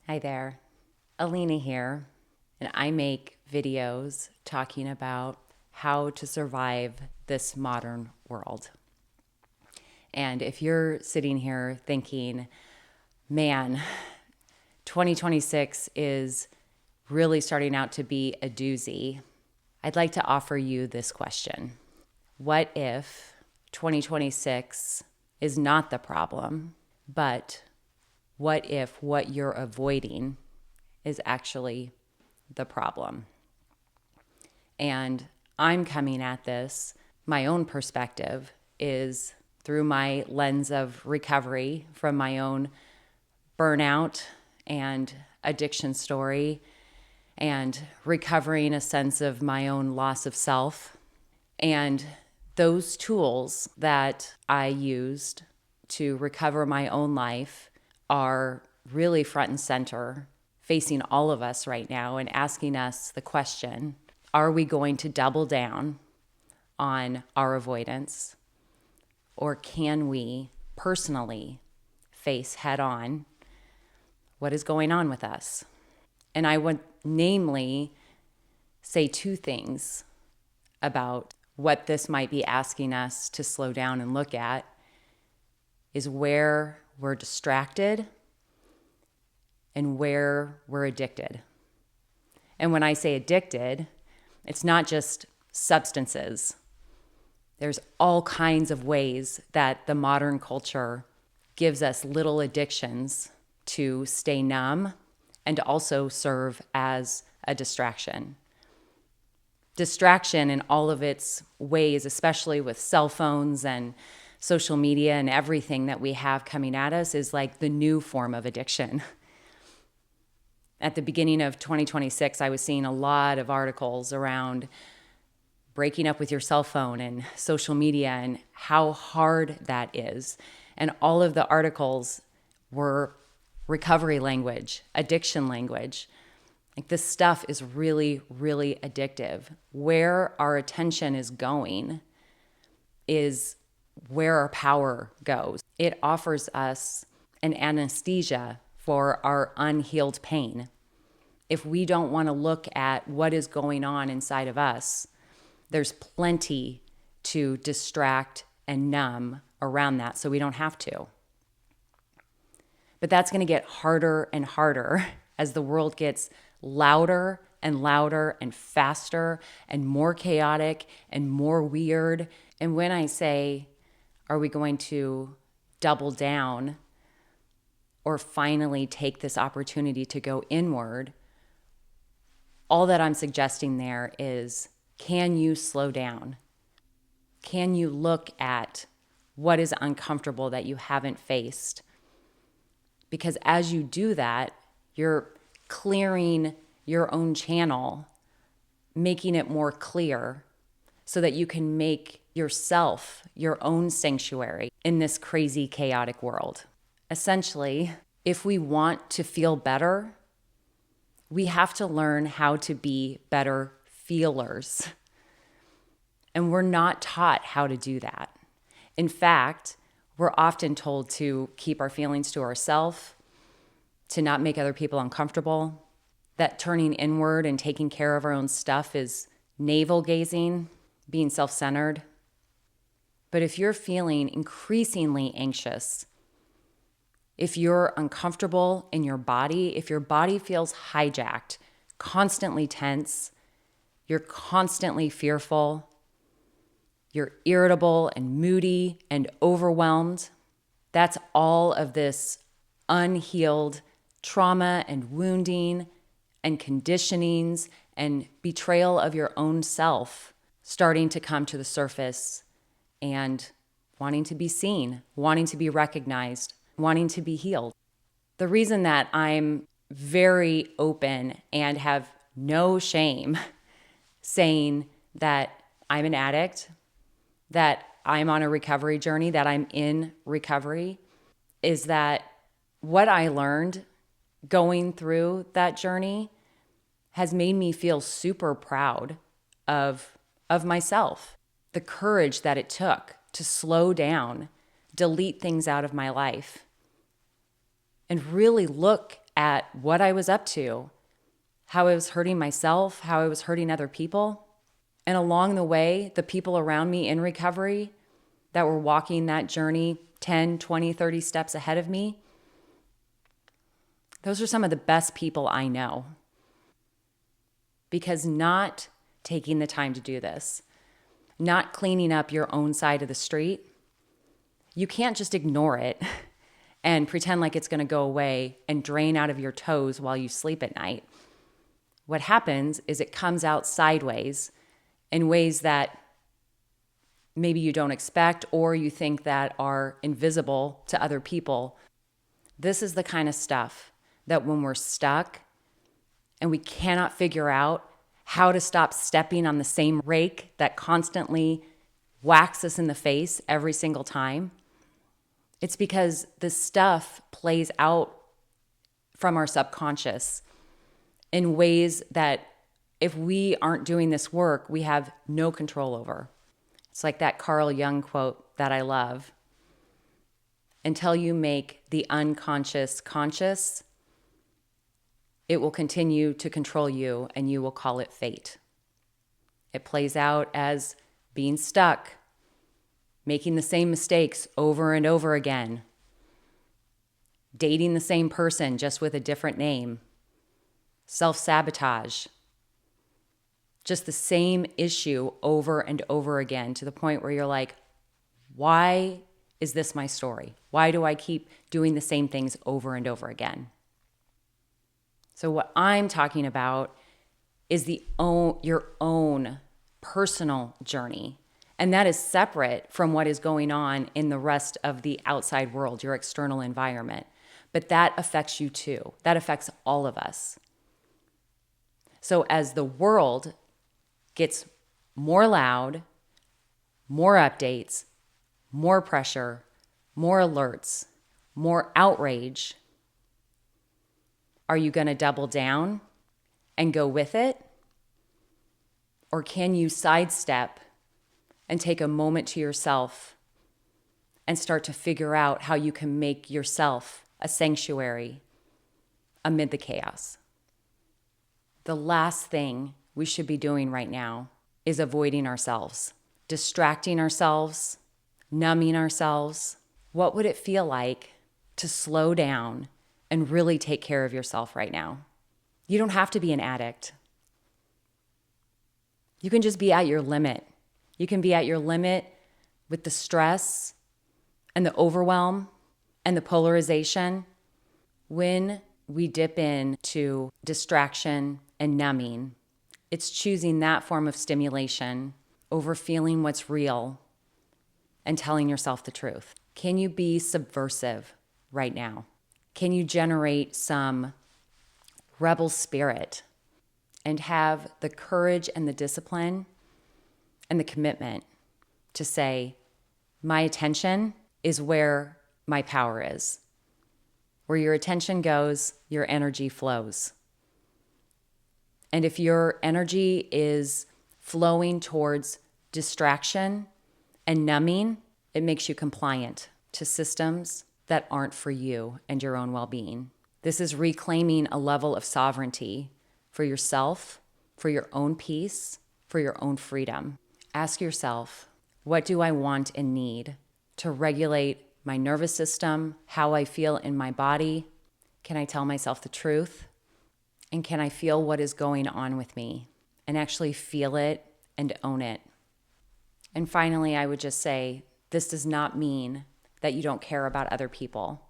Hi there, Alina here, and I make videos talking about how to survive this modern world. And if you're sitting here thinking, man, 2026 is really starting out to be a doozy, I'd like to offer you this question. What if 2026 is not the problem, but what if what you're avoiding is actually the problem? And I'm coming at this, my own perspective is through my lens of recovery from my own burnout and addiction story and recovering a sense of my own loss of self. And those tools that I used to recover my own life are really front and center, facing all of us right now and asking us the question, are we going to double down on our avoidance, or can we personally face head on what is going on with us? And I would namely say two things about what this might be asking us to slow down and look at is where we're distracted and where we're addicted. And when I say addicted, it's not just substances. There's all kinds of ways that the modern culture gives us little addictions to stay numb and also serve as a distraction. Distraction in all of its ways, especially with cell phones and social media and everything that we have coming at us, is like the new form of addiction. At the beginning of 2026, I was seeing a lot of articles around breaking up with your cell phone and social media and how hard that is. And all of the articles were recovery language, addiction language. Like, this stuff is really, really addictive. Where our attention is going is where our power goes. It offers us an anesthesia for our unhealed pain. If we don't want to look at what is going on inside of us, there's plenty to distract and numb around that so we don't have to. But that's going to get harder and harder as the world gets louder and louder and faster and more chaotic and more weird. And when I say, are we going to double down or finally take this opportunity to go inward, all that I'm suggesting there is, can you slow down? Can you look at what is uncomfortable that you haven't faced? Because as you do that, you're clearing your own channel, making it more clear so that you can make yourself your own sanctuary in this crazy, chaotic world. Essentially, if we want to feel better, we have to learn how to be better feelers. And we're not taught how to do that. In fact, we're often told to keep our feelings to ourselves, to not make other people uncomfortable, that turning inward and taking care of our own stuff is navel gazing, being self-centered. But if you're feeling increasingly anxious, if you're uncomfortable in your body, if your body feels hijacked, constantly tense, you're constantly fearful, you're irritable and moody and overwhelmed, that's all of this unhealed trauma and wounding and conditionings and betrayal of your own self starting to come to the surface and wanting to be seen, wanting to be recognized, wanting to be healed. The reason that I'm very open and have no shame saying that I'm an addict, that I'm on a recovery journey, that I'm in recovery, is that what I learned going through that journey has made me feel super proud of myself. The courage that it took to slow down, delete things out of my life, and really look at what I was up to, how I was hurting myself, how I was hurting other people. And along the way, the people around me in recovery that were walking that journey 10, 20, 30 steps ahead of me, those are some of the best people I know. Because not taking the time to do this, not cleaning up your own side of the street, you can't just ignore it and pretend like it's going to go away and drain out of your toes while you sleep at night. What happens is it comes out sideways in ways that maybe you don't expect or you think that are invisible to other people. This is the kind of stuff that when we're stuck and we cannot figure out how to stop stepping on the same rake that constantly whacks us in the face every single time, it's because this stuff plays out from our subconscious in ways that if we aren't doing this work, we have no control over. It's like that Carl Jung quote that I love. Until you make the unconscious conscious, it will continue to control you and you will call it fate. It plays out as being stuck, making the same mistakes over and over again, dating the same person just with a different name, self-sabotage, just the same issue over and over again to the point where you're like, why is this my story? Why do I keep doing the same things over and over again? So what I'm talking about is your own personal journey. And that is separate from what is going on in the rest of the outside world, your external environment. But that affects you too. That affects all of us. So as the world gets more loud, more updates, more pressure, more alerts, more outrage, are you going to double down and go with it? Or can you sidestep and take a moment to yourself and start to figure out how you can make yourself a sanctuary amid the chaos? The last thing we should be doing right now is avoiding ourselves, distracting ourselves, numbing ourselves. What would it feel like to slow down and really take care of yourself right now? You don't have to be an addict. You can just be at your limit. You can be at your limit with the stress and the overwhelm and the polarization. When we dip into distraction and numbing, it's choosing that form of stimulation over feeling what's real and telling yourself the truth. Can you be subversive right now? Can you generate some rebel spirit and have the courage and the discipline and the commitment to say, my attention is where my power is. Where your attention goes, your energy flows. And if your energy is flowing towards distraction and numbing, it makes you compliant to systems that aren't for you and your own well-being. This is reclaiming a level of sovereignty for yourself, for your own peace, for your own freedom. Ask yourself, what do I want and need to regulate my nervous system, how I feel in my body? Can I tell myself the truth? And can I feel what is going on with me and actually feel it and own it? And finally, I would just say, this does not mean that you don't care about other people.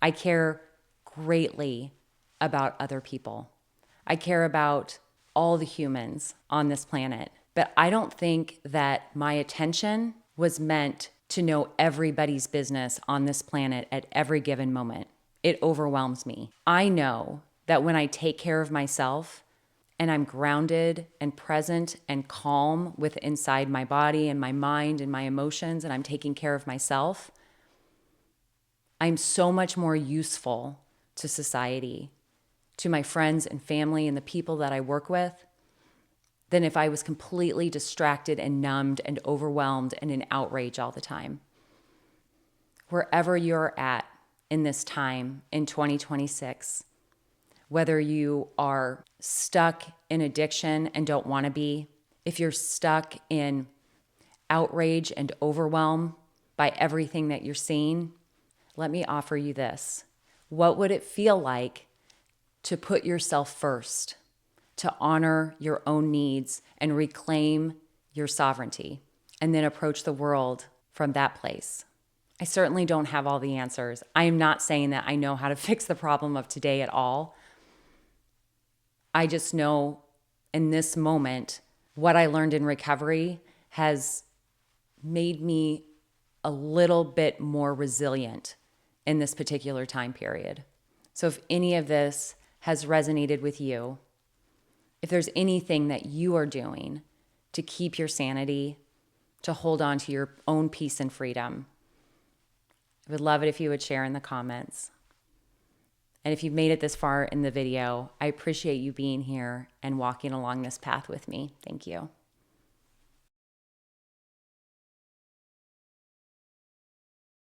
I care greatly about other people. I care about all the humans on this planet. But I don't think that my attention was meant to know everybody's business on this planet at every given moment. It overwhelms me. I know that when I take care of myself and I'm grounded and present and calm with inside my body and my mind and my emotions, and I'm taking care of myself, I'm so much more useful to society, to my friends and family and the people that I work with, than if I was completely distracted and numbed and overwhelmed and in outrage all the time. Wherever you're at in this time in 2026, whether you are stuck in addiction and don't want to be, if you're stuck in outrage and overwhelm by everything that you're seeing, let me offer you this. What would it feel like to put yourself first, to honor your own needs and reclaim your sovereignty, and then approach the world from that place? I certainly don't have all the answers. I am not saying that I know how to fix the problem of today at all. I just know in this moment, what I learned in recovery has made me a little bit more resilient in this particular time period. So if any of this has resonated with you, if there's anything that you are doing to keep your sanity, to hold on to your own peace and freedom, I would love it if you would share in the comments. And if you've made it this far in the video, I appreciate you being here and walking along this path with me. Thank you.